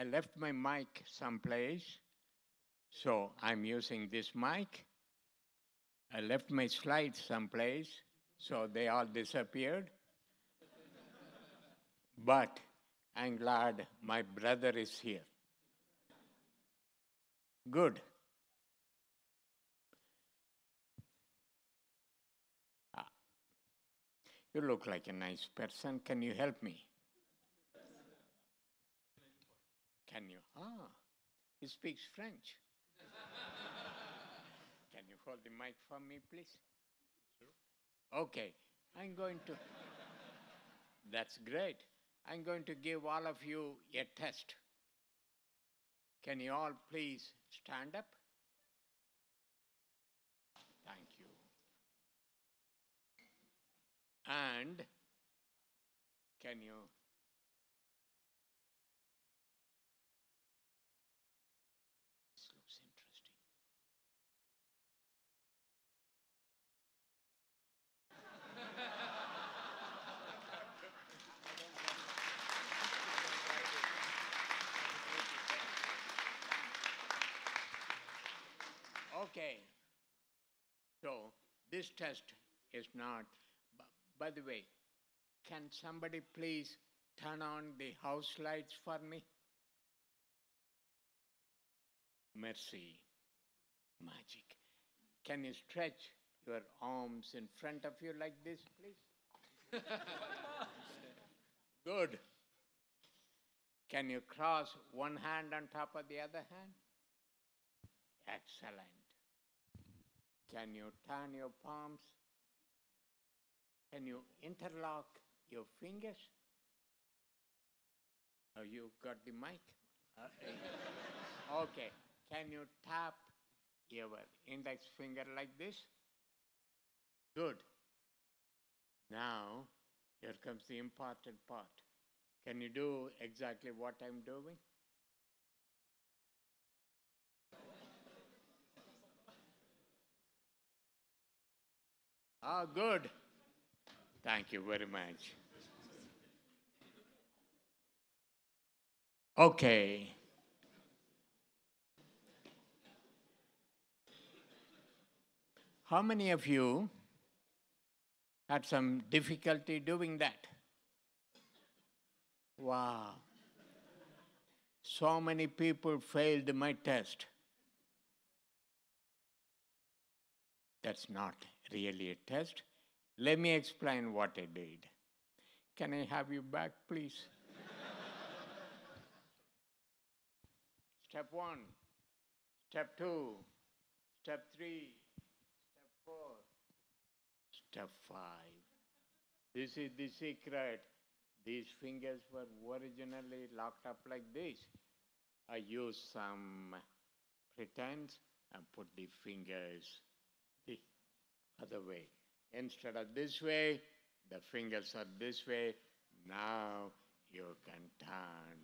I left my mic someplace, so I'm using this mic. I left my slides someplace, so they all disappeared. But I'm glad my brother is here. Good. You look like a nice person. Can you help me? Can you? He speaks French. Can you hold the mic for me, please? Sure. Okay. I'm going to. That's great. I'm going to give all of you a test. Can you all please stand up? Thank you. And can you? This looks interesting. Okay. So this test is not. By the way, can somebody please turn on the house lights for me? Merci. Magic. Can you stretch your arms in front of you like this, please? Good. Can you cross one hand on top of the other hand? Excellent. Can you turn your palms? Can you interlock your fingers? Oh, you got the mic? Okay. Can you tap your index finger like this? Good. Now, here comes the important part. Can you do exactly what I'm doing? Good. Thank you very much. Okay. How many of you had some difficulty doing that? Wow. So many people failed my test. That's not really a test. Let me explain what I did. Can I have you back, please? Step 1, step 2, step 3, step 4, step 5. This is the secret. These fingers were originally locked up like this. I used some pretense and put the fingers the other way. Instead of this way, the fingers are this way. Now you can turn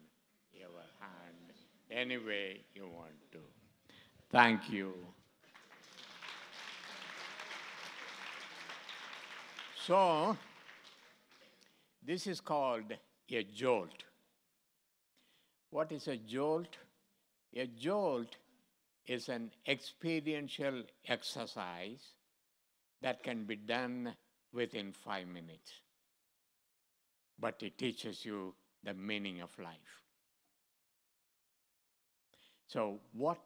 your hand any way you want to. Thank you. So, this is called a jolt. What is a jolt? A jolt is an experiential exercise that can be done within 5 minutes. But it teaches you the meaning of life. So, what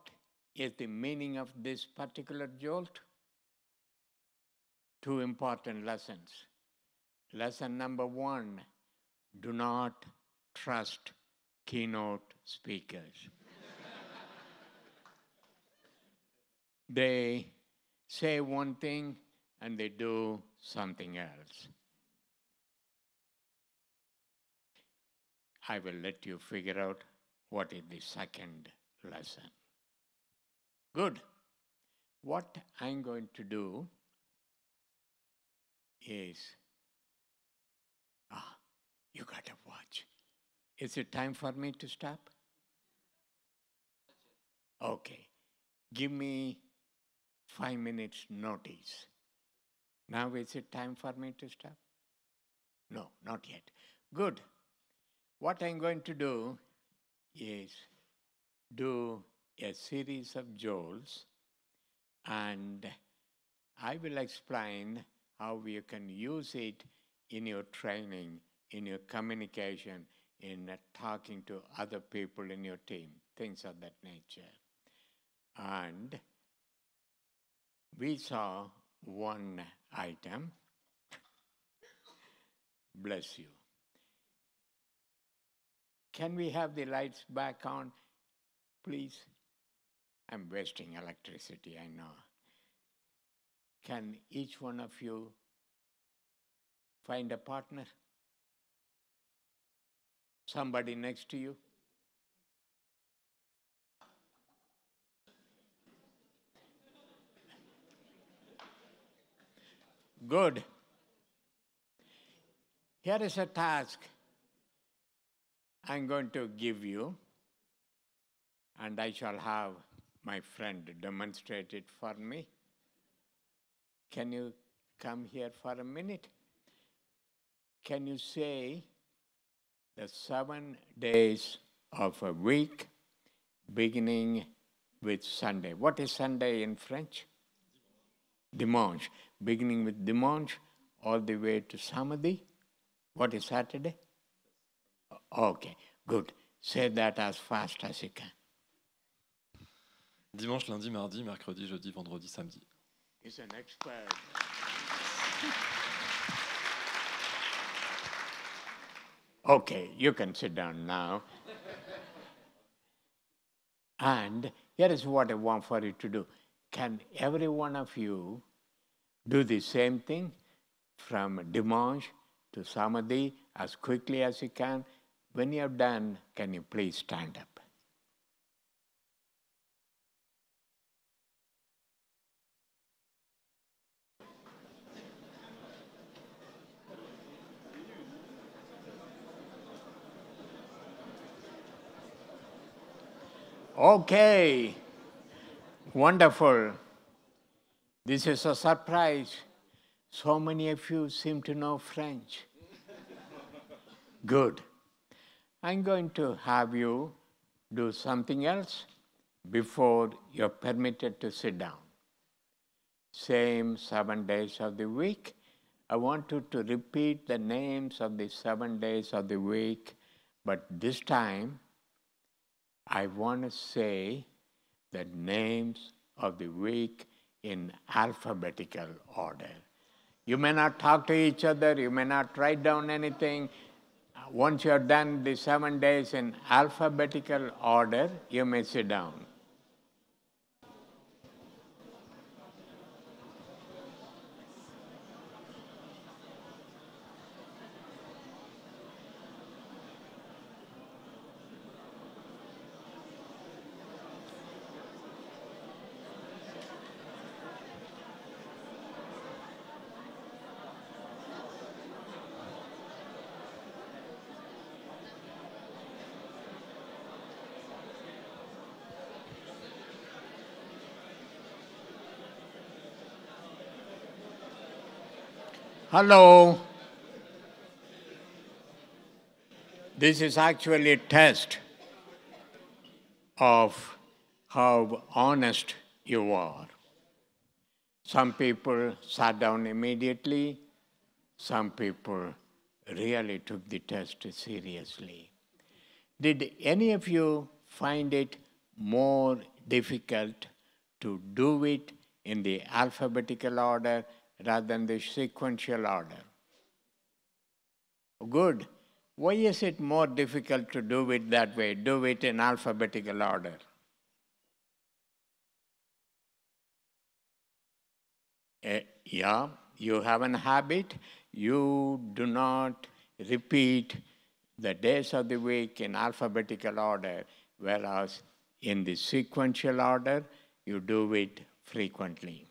is the meaning of this particular jolt? 2 important lessons. Lesson number 1, do not trust keynote speakers. They say one thing and they do something else. I will let you figure out what is the second lesson. Good. What I'm going to do is, you got to watch. Is it time for me to stop? Okay. Give me 5 minutes notice. Now is it time for me to stop? No, not yet. Good. What I'm going to do is do a series of jolts, and I will explain how you can use it in your training, in your communication, in talking to other people in your team, things of that nature. And we saw one item. Bless you. Can we have the lights back on, please? I'm wasting electricity, I know. Can each one of you find a partner? Somebody next to you? Good. Here is a task I'm going to give you, and I shall have my friend demonstrate it for me. Can you come here for a minute? Can you say the 7 days of a week beginning with Sunday? What is Sunday in French? Dimanche. Beginning with dimanche all the way to samedi. What is Saturday? Okay, good. Say that as fast as you can. Dimanche, lundi, mardi, mercredi, jeudi, vendredi, samedi. He's an expert. Okay, you can sit down now. And here is what I want for you to do. Can every one of you do the same thing from dimanche to samedi as quickly as you can? When you're done, can you please stand up? Okay, wonderful. This is a surprise. So many of you seem to know French. Good. I'm going to have you do something else before you're permitted to sit down. Same 7 days of the week. I want you to repeat the names of the 7 days of the week, but this time I want to say the names of the week in alphabetical order. You may not talk to each other, you may not write down anything. Once you're done the 7 days in alphabetical order, you may sit down. Hello. This is actually a test of how honest you are. Some people sat down immediately. Some people really took the test seriously. Did any of you find it more difficult to do it in the alphabetical order rather than the sequential order? Good. Why is it more difficult to do it that way, do it in alphabetical order? Yeah, you have an habit. You do not repeat the days of the week in alphabetical order, whereas in the sequential order, you do it frequently.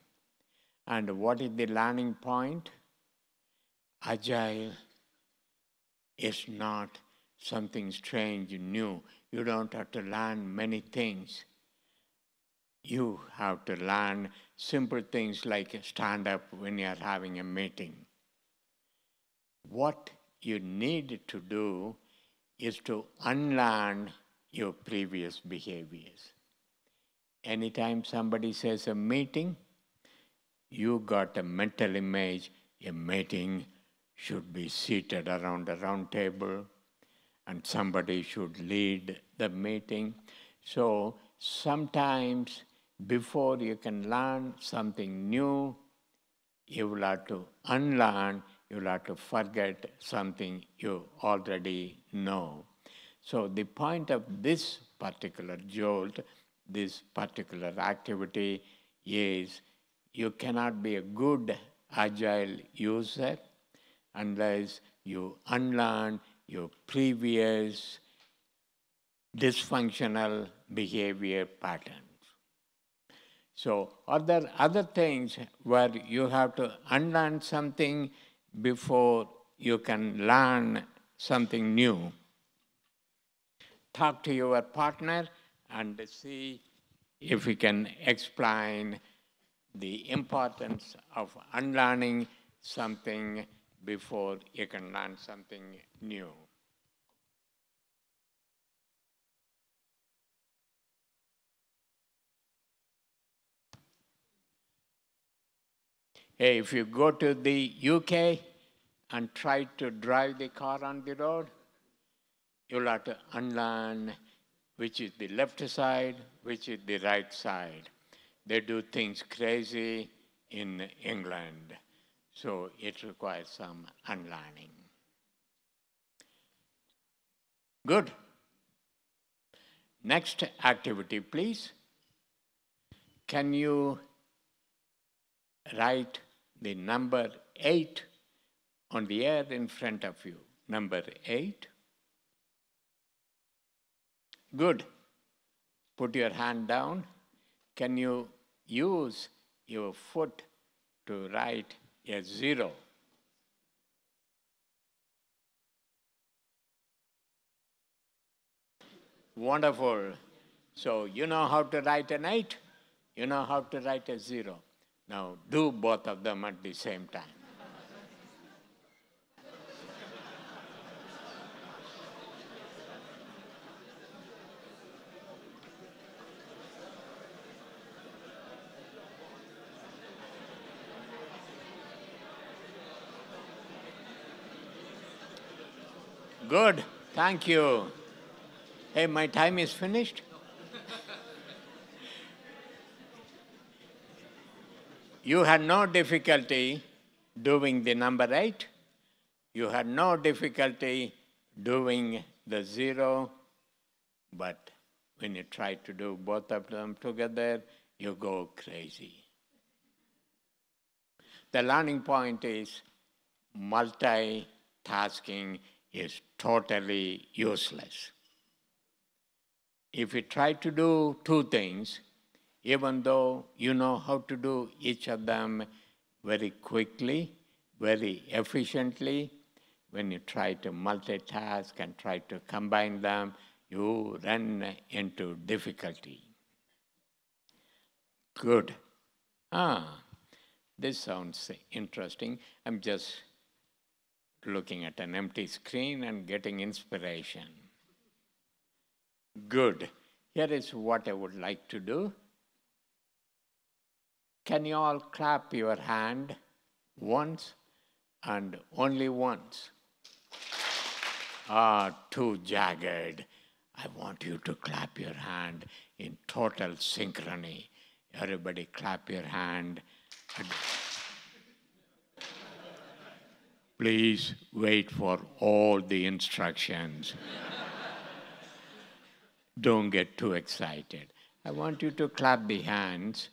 And what is the learning point? Agile is not something strange and new. You don't have to learn many things. You have to learn simple things like stand up when you are having a meeting. What you need to do is to unlearn your previous behaviors. Anytime somebody says a meeting, you got a mental image, a meeting should be seated around a round table and somebody should lead the meeting. So sometimes before you can learn something new, you will have to unlearn, you will have to forget something you already know. So the point of this particular jolt, this particular activity is you cannot be a good agile user unless you unlearn your previous dysfunctional behavior patterns. So are there other things where you have to unlearn something before you can learn something new? Talk to your partner and see if we can explain the importance of unlearning something before you can learn something new. Hey, if you go to the UK and try to drive the car on the road, you'll have to unlearn which is the left side, which is the right side. They do things crazy in England, so it requires some unlearning. Good. Next activity, please. Can you write the number 8 on the air in front of you? Number 8. Good. Put your hand down. Can you use your foot to write a 0? Wonderful. So you know how to write an 8, you know how to write a 0. Now do both of them at the same time. Good, thank you. Hey, my time is finished. You had no difficulty doing the number 8. You had no difficulty doing the 0. But when you try to do both of them together, you go crazy. The learning point is multitasking is totally useless. If you try to do 2 things, even though you know how to do each of them very quickly, very efficiently, when you try to multitask and try to combine them, you run into difficulty. Good. This sounds interesting. I'm just looking at an empty screen and getting inspiration. Good. Here is what I would like to do. Can you all clap your hand once and only once? Too jagged. I want you to clap your hand in total synchrony. Everybody clap your hand. Please wait for all the instructions. Don't get too excited. I want you to clap the hands.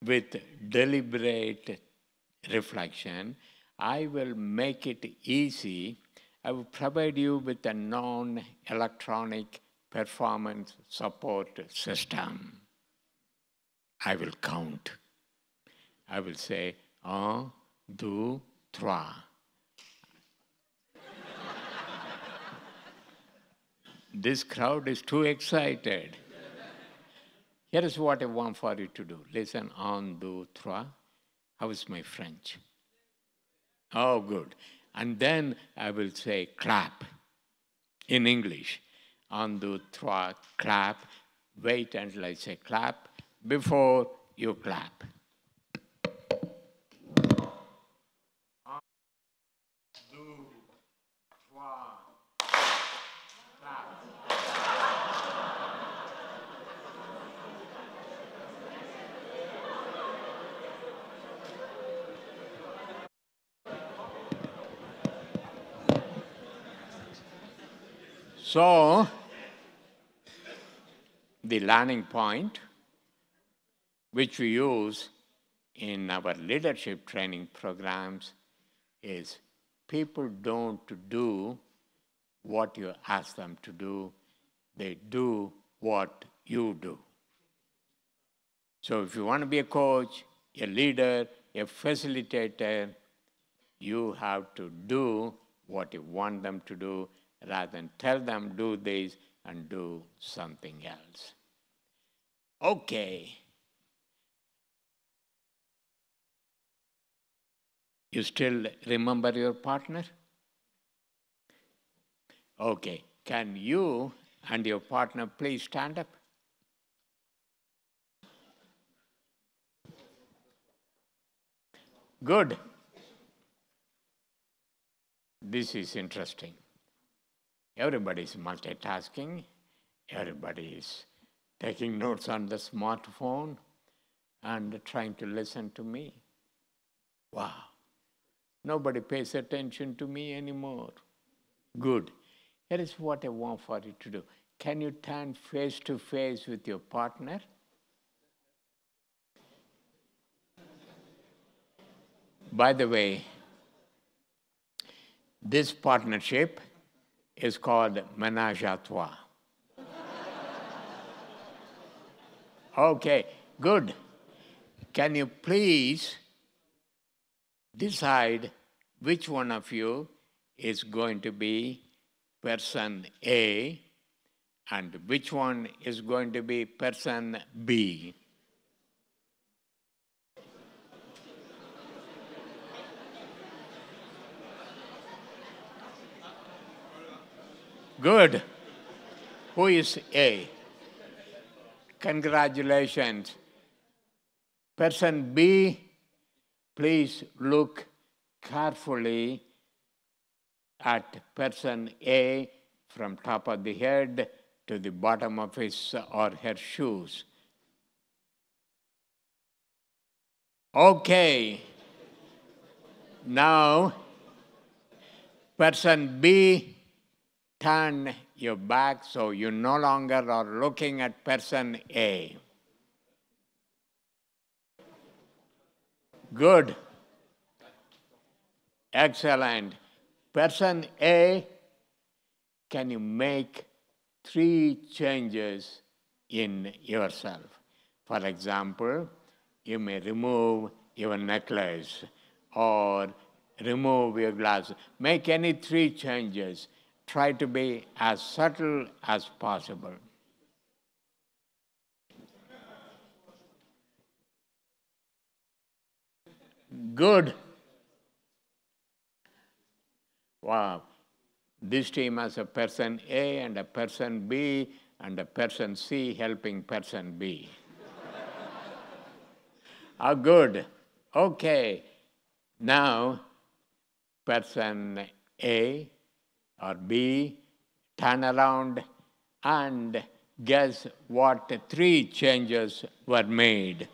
With deliberate reflection, I will make it easy. I will provide you with a non-electronic performance support system. I will count. I will say, 1, 2, 3. This crowd is too excited. Here is what I want for you to do. Listen, 1, 2, 3. How is my French? Oh, good. And then I will say clap in English. 1, 2, 3, clap. Wait until I say clap before you clap. 1, 2, 3, clap. So, the learning point which we use in our leadership training programs is people don't do what you ask them to do, they do what you do. So if you want to be a coach, a leader, a facilitator, you have to do what you want them to do rather than tell them do this and do something else. Okay. You still remember your partner? Okay. Can you and your partner please stand up? Good. This is interesting. Everybody is multitasking. Everybody is taking notes on the smartphone and trying to listen to me. Wow. Nobody pays attention to me anymore. Good. Here is what I want for you to do. Can you turn face to face with your partner? By the way, this partnership is called ménage à trois. Okay, good. Can you please decide which one of you is going to be person A and which one is going to be person B? Good. Who is A? Congratulations. Person B, please look carefully at person A from top of the head to the bottom of his or her shoes. Okay. Now, person B, turn your back so you no longer are looking at person A. Good. Excellent. Person A, can you make 3 changes in yourself? For example, you may remove your necklace or remove your glasses. Make any 3 changes. Try to be as subtle as possible. Good. Wow. This team has a person A and a person B and a person C helping person B. Oh, good. Okay. Now, person A or B, turn around and guess what 3 changes were made.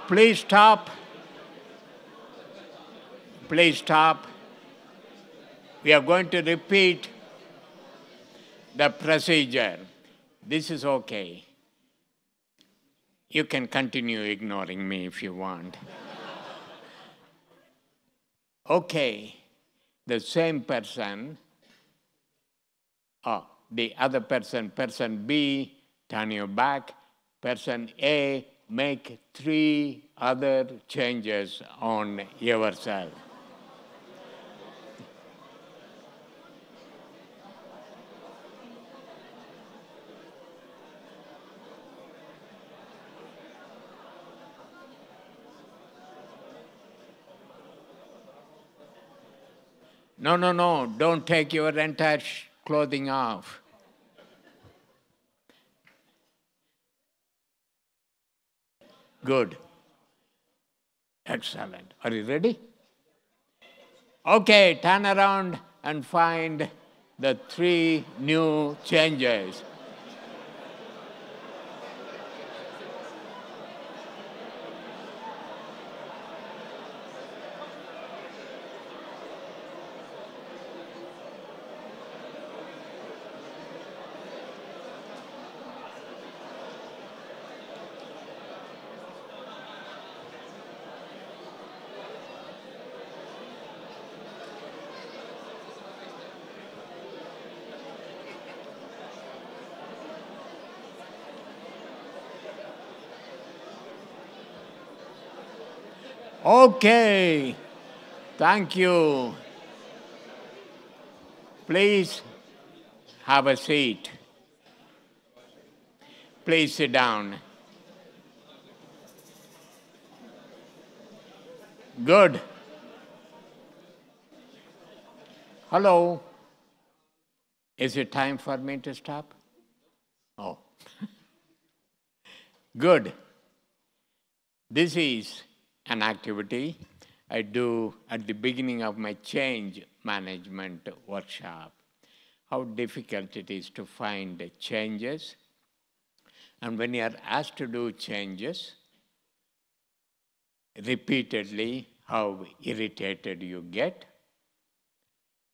Please stop. Please stop. We are going to repeat the procedure. This is okay. You can continue ignoring me if you want. Okay, the same person, the other person, person B, turn your back, person A, make 3 other changes on yourself. No, don't take your entire clothing off. Good. Excellent. Are you ready? Okay, turn around and find the 3 new changes. Okay, thank you. Please have a seat. Please sit down. Good. Hello. Is it time for me to stop? Oh. Good. This is an activity I do at the beginning of my change management workshop. How difficult it is to find changes. And when you are asked to do changes, repeatedly, how irritated you get.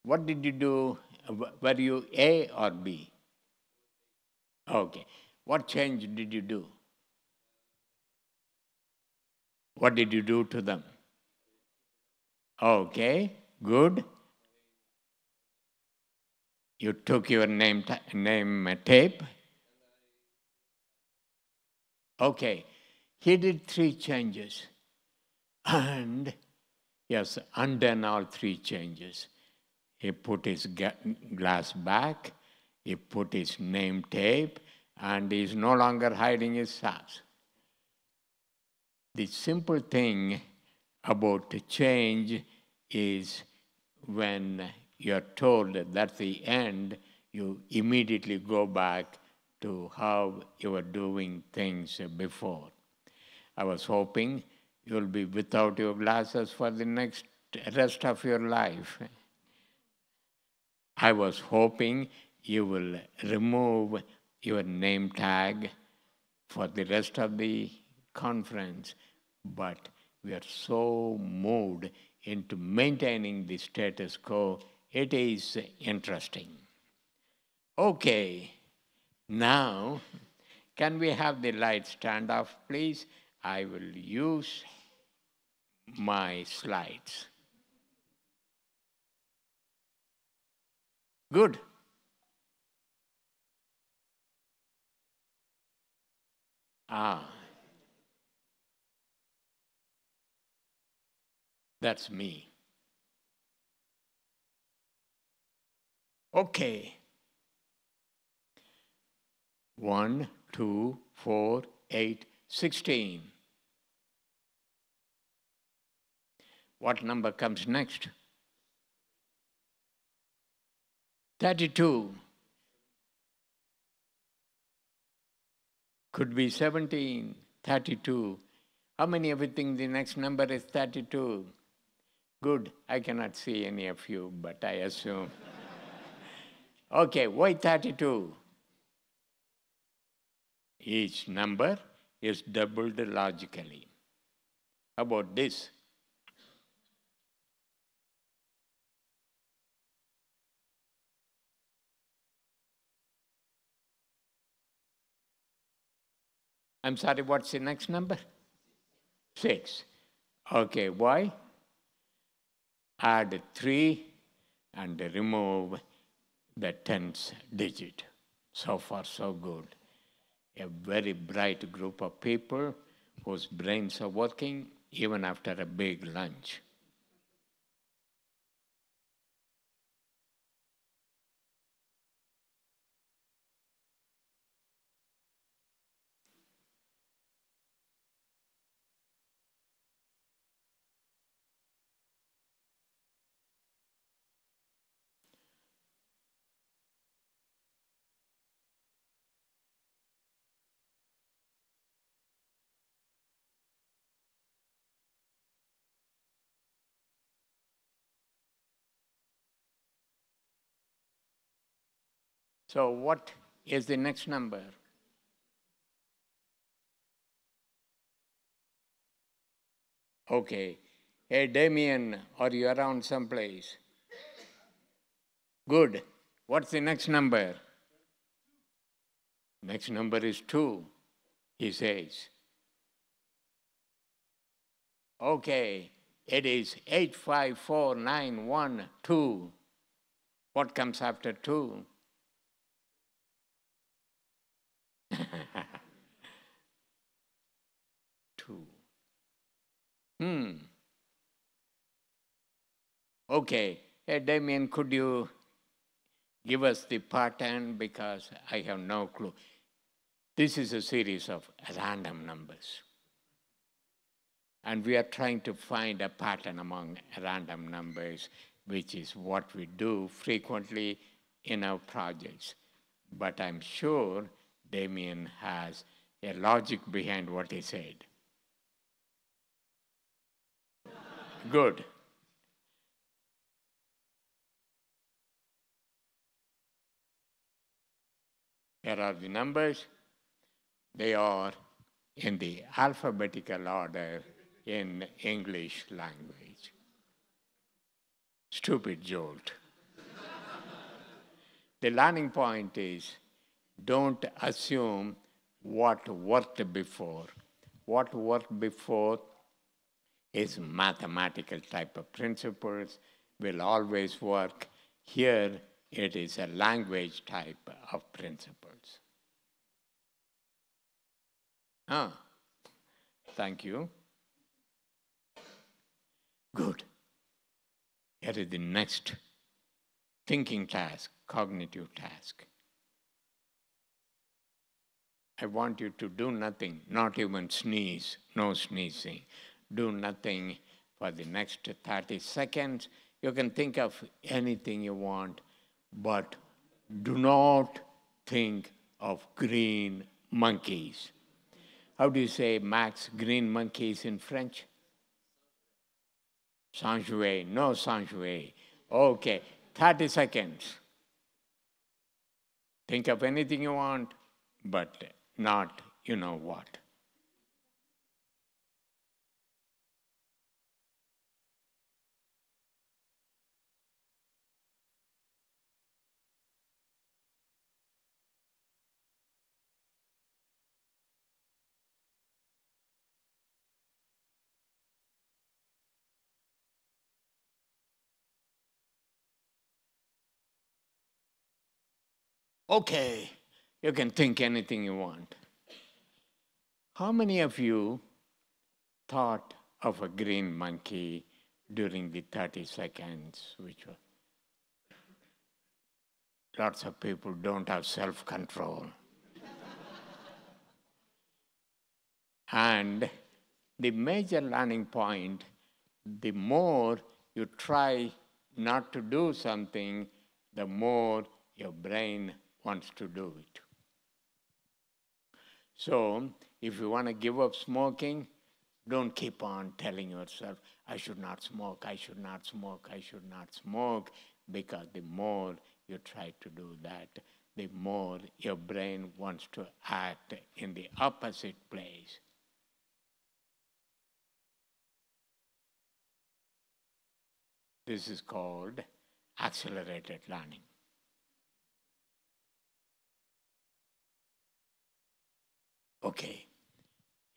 What did you do? Were you A or B? Okay. What change did you do? What did you do to them? Okay, good. You took your name tape. Okay, he did 3 changes. And yes, undone all 3 changes. He put his glass back, he put his name tape, and he's no longer hiding his socks. The simple thing about change is when you're told that that's the end, you immediately go back to how you were doing things before. I was hoping you'll be without your glasses for the rest of your life. I was hoping you will remove your name tag for the rest of the conference, but we are so moved into maintaining the status quo. It is interesting. Okay, now can we have the lights turned off, please? I will use my slides. Good. That's me. Okay. 1, 2, 4, 8, 16. What number comes next? 32. Could be 17, 32. How many of you think the next number is 32? Good. I cannot see any of you, but I assume. Okay, why 32? Each number is doubled logically. How about this? I'm sorry, what's the next number? 6. Okay, why? Add 3 and remove the 10th digit. So far, so good. A very bright group of people whose brains are working even after a big lunch. So what is the next number? Okay. Hey, Damien, are you around someplace? Good. What's the next number? Next number is 2, he says. Okay, it is 854912. What comes after 2? 2. Okay. Hey, Damien, could you give us the pattern? Because I have no clue. This is a series of random numbers. And we are trying to find a pattern among random numbers, which is what we do frequently in our projects. But I'm sure Damien has a logic behind what he said. Good. Here are the numbers. They are in the alphabetical order in English language. Stupid jolt. The learning point is don't assume what worked before. What worked before is mathematical type of principles, will always work. Here it is a language type of principles. Thank you. Good. Here is the next thinking task, cognitive task. I want you to do nothing, not even sneeze, no sneezing. Do nothing for the next 30 seconds. You can think of anything you want, but do not think of green monkeys. How do you say, Max, green monkeys in French? Sans-jouer, no sans-jouer. Okay, 30 seconds. Think of anything you want, but not you know what. Okay, you can think anything you want. How many of you thought of a green monkey during the 30 seconds, which were lots of people don't have self-control. And the major learning point, the more you try not to do something, the more your brain wants to do it. So if you want to give up smoking, don't keep on telling yourself, I should not smoke, I should not smoke, I should not smoke, because the more you try to do that, the more your brain wants to act in the opposite place. This is called accelerated learning. Okay,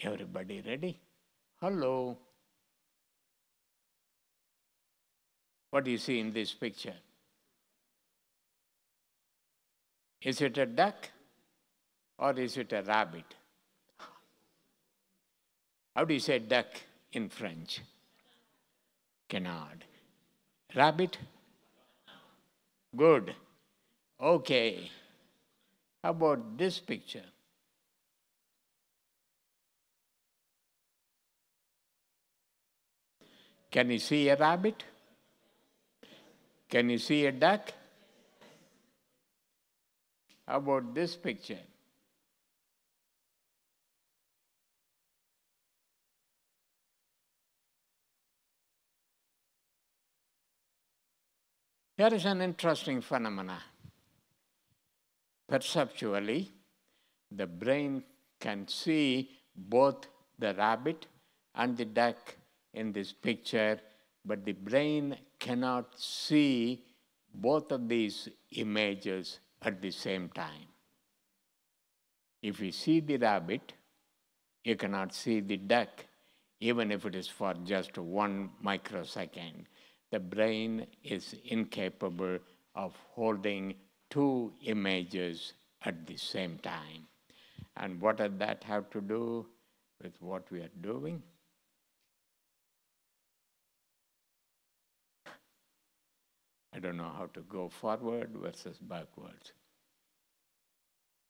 Everybody ready? Hello. What do you see in this picture? Is it a duck or is it a rabbit? How do you say duck in French? Canard. Rabbit? Good. Okay. How about this picture? Can you see a rabbit? Can you see a duck? How about this picture? Here is an interesting phenomena. Perceptually, the brain can see both the rabbit and the duck in this picture, but the brain cannot see both of these images at the same time. If you see the rabbit, you cannot see the duck, even if it is for just 1 microsecond. The brain is incapable of holding 2 images at the same time. And what does that have to do with what we are doing? I don't know how to go forward versus backwards.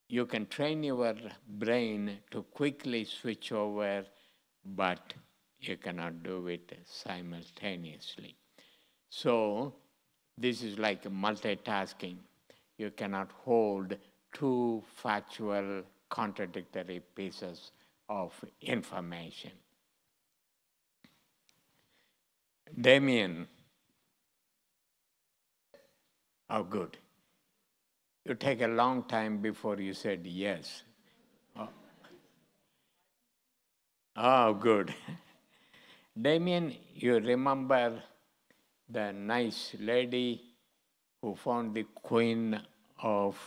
You can train your brain to quickly switch over, but you cannot do it simultaneously. So this is like multitasking. You cannot hold 2 factual contradictory pieces of information. Damien. Oh, good. You take a long time before you said yes. Oh, good. Damien, you remember the nice lady who found the Queen of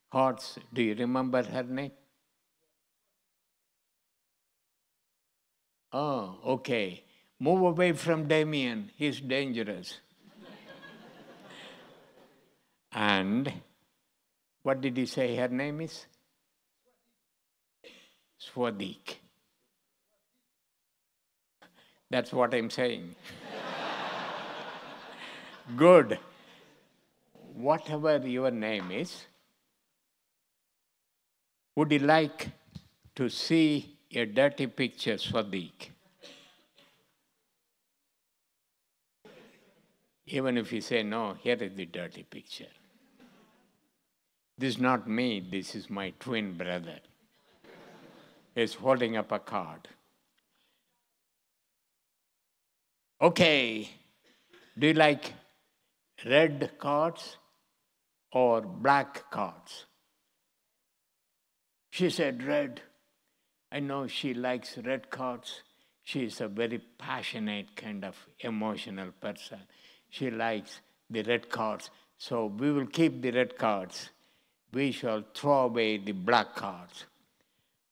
Hearts? Do you remember her name? Oh, okay. Move away from Damien. He's dangerous. And what did he say her name is? Swadik. That's what I'm saying. Good. Whatever your name is, would you like to see a dirty picture, Swadik? Even if you say no, here is the dirty picture. This is not me, this is my twin brother. He's holding up a card. Okay, do you like red cards or black cards? She said red. I know she likes red cards. She is a very passionate kind of emotional person. She likes the red cards. So we will keep the red cards. We shall throw away the black cards.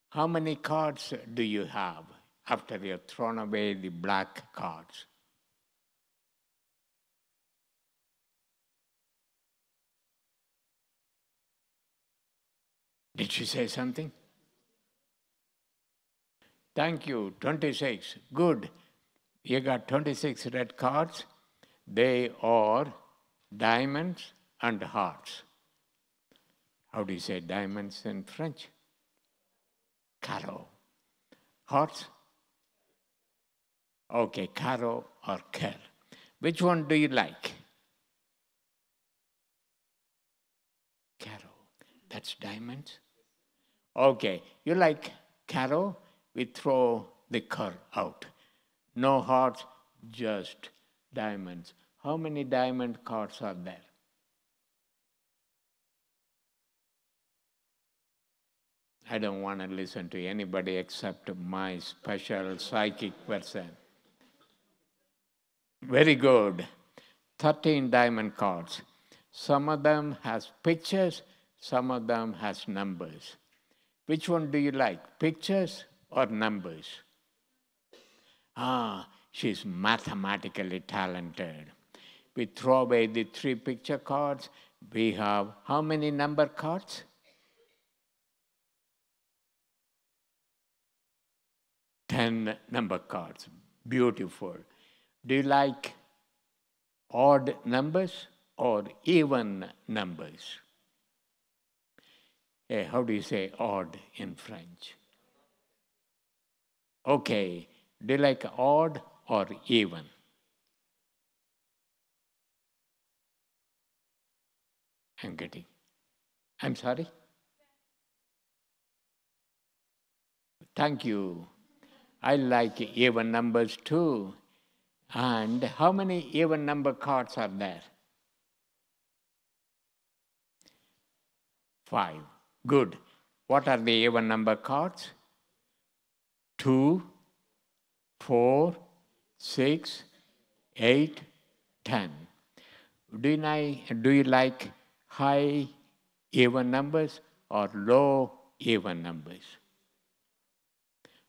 How many cards do you have after you have thrown away the black cards? Did she say something? Thank you, 26. Good. You got 26 red cards. They are diamonds and hearts. How do you say diamonds in French? Carreau. Hearts? Okay, carreau or cœur. Which one do you like? Carreau. That's diamonds? Okay, you like carreau? We throw the cœur out. No hearts, just diamonds. How many diamond cards are there? I don't want to listen to anybody except my special psychic person. Very good. 13 diamond cards. Some of them has pictures, some of them has numbers. Which one do you like? Pictures or numbers? She's mathematically talented. We throw away the 3 picture cards. We have how many number cards? 10 number cards. Beautiful. Do you like odd numbers or even numbers? Hey, how do you say odd in French? Okay. Do you like odd or even? I'm sorry? Thank you. I like even numbers too. And how many even number cards are there? 5. Good. What are the even number cards? 2, 4, 6, 8, 10. Do you like high even numbers or low even numbers?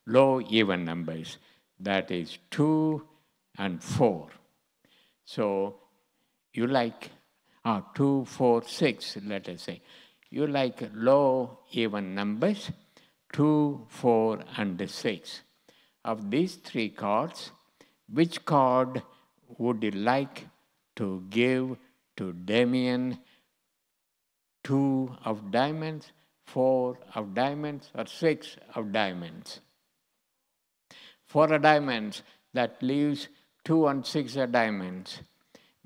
Low even numbers, that is 2 and 4. So you like 2, 4, 6, let us say. You like low even numbers, 2, 4, and 6. Of these 3 cards, which card would you like to give to Damien? 2 of diamonds, 4 of diamonds, or 6 of diamonds? 4 of diamonds, that leaves 2 and 6 of diamonds.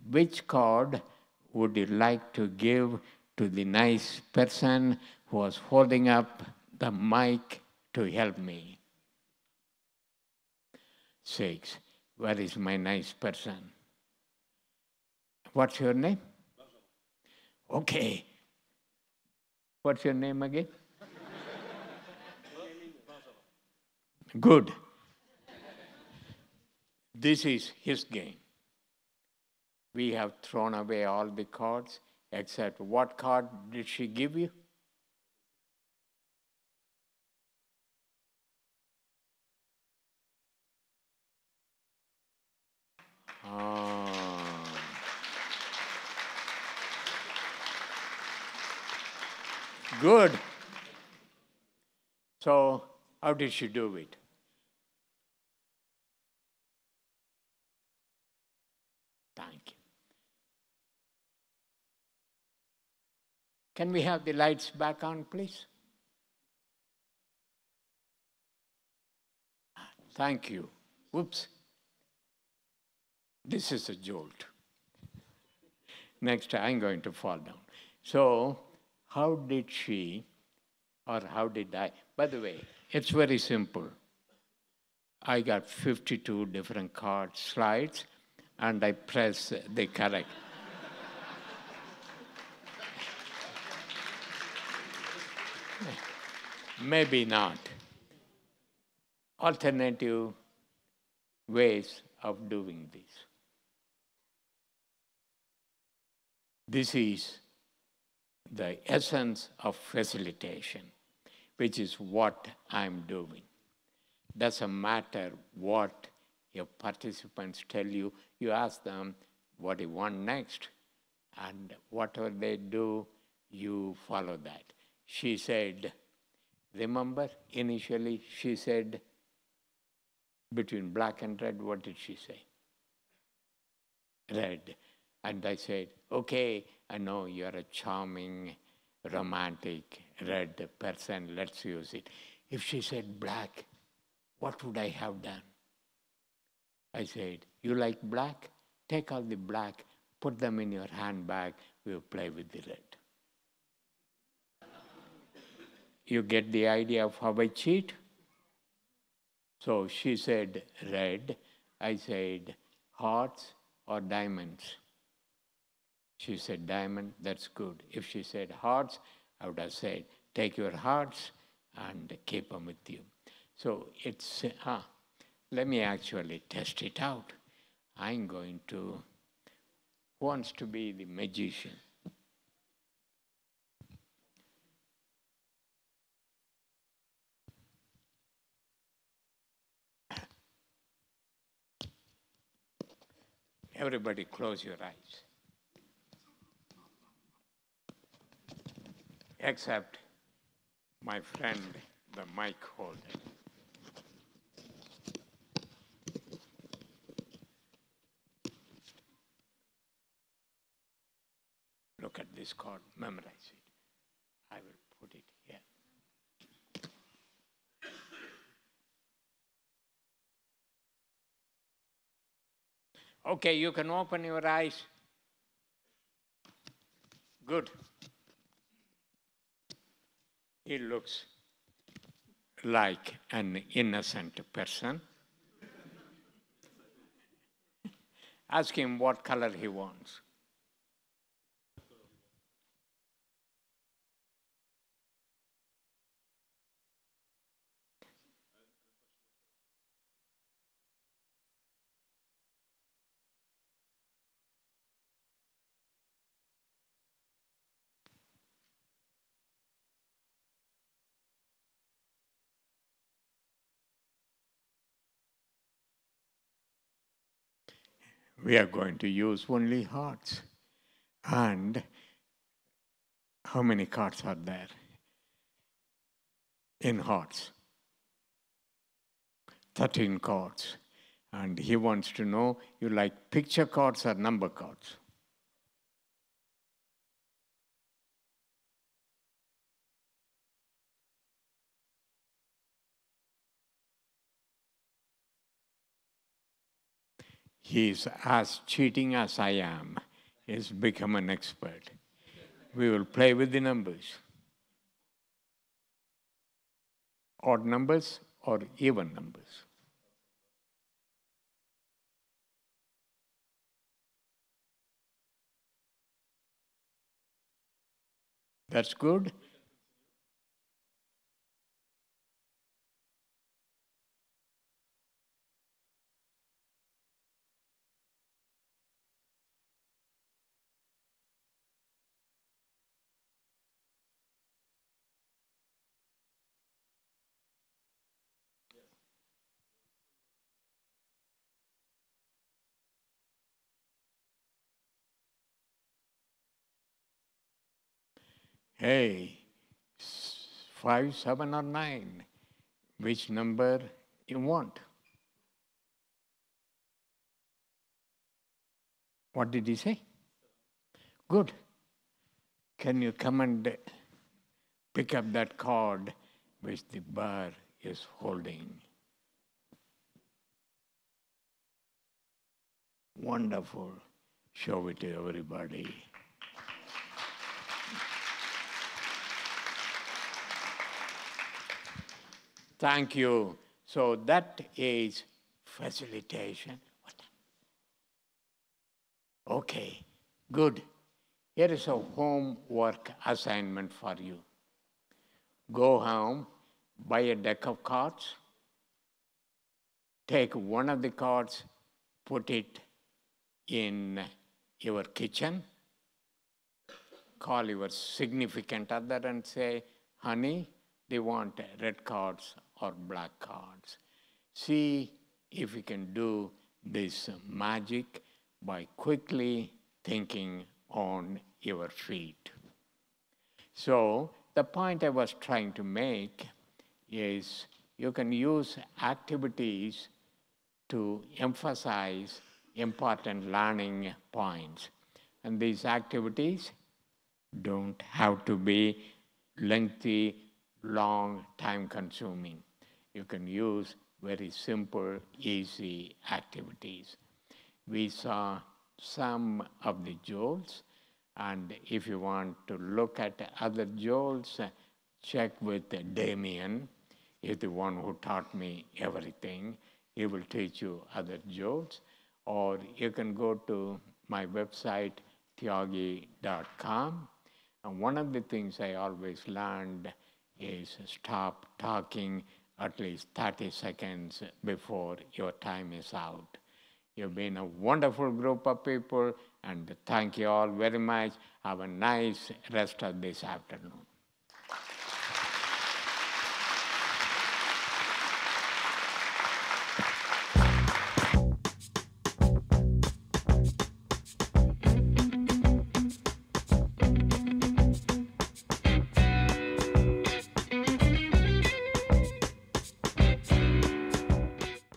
Which card would you like to give to the nice person who was holding up the mic to help me? 6. Where is my nice person? What's your name? Okay. What's your name again? Good. This is his game. We have thrown away all the cards, except what card did she give you? Good. So, how did she do it? Thank you. Can we have the lights back on, please? Thank you. Whoops. This is a jolt. Next, I'm going to fall down. So, how did she, or how did I? By the way, it's very simple. I got 52 different card slides, and I press the correct. Maybe not. Alternative ways of doing this. This is the essence of facilitation, which is what I'm doing. Doesn't matter what your participants tell you, you ask them what you want next, and whatever they do, you follow that. She said, remember, initially she said, between black and red, what did she say? Red. And I said, okay, I know you're a charming, romantic, red person, let's use it. If she said black, what would I have done? I said, you like black? Take all the black, put them in your handbag, we'll play with the red. You get the idea of how I cheat? So she said red, I said hearts or diamonds. She said diamond, that's good. If she said hearts, I would have said, take your hearts and keep them with you. So it's, let me actually test it out. I'm going to, who wants to be the magician? Everybody close your eyes. Except my friend, the mic holder. Look at this card, memorize it. I will put it here. Okay, you can open your eyes. Good. He looks like an innocent person. Ask him what color he wants. We are going to use only hearts. And how many cards are there in hearts? 13 cards. And he wants to know, you like picture cards or number cards? He's as cheating as I am. He's become an expert. We will play with the numbers. Odd numbers or even numbers. That's good. Hey, 5, 7, or 9. Which number you want? What did he say? Good. Can you come and pick up that card which the bar is holding? Wonderful. Show it to everybody. Thank you. So that is facilitation. Okay, good. Here is a homework assignment for you. Go home, buy a deck of cards, take one of the cards, put it in your kitchen, call your significant other and say, honey, they want red cards or black cards. See if you can do this magic by quickly thinking on your feet. So the point I was trying to make is you can use activities to emphasize important learning points. And these activities don't have to be lengthy, long, time-consuming. You can use very simple, easy activities. We saw some of the jolts, and if you want to look at other jolts, check with Damien. He's the one who taught me everything. He will teach you other jolts. Or you can go to my website, Thiagi.com. And one of the things I always learned is stop talking at least 30 seconds before your time is out. You've been a wonderful group of people, and thank you all very much. Have a nice rest of this afternoon.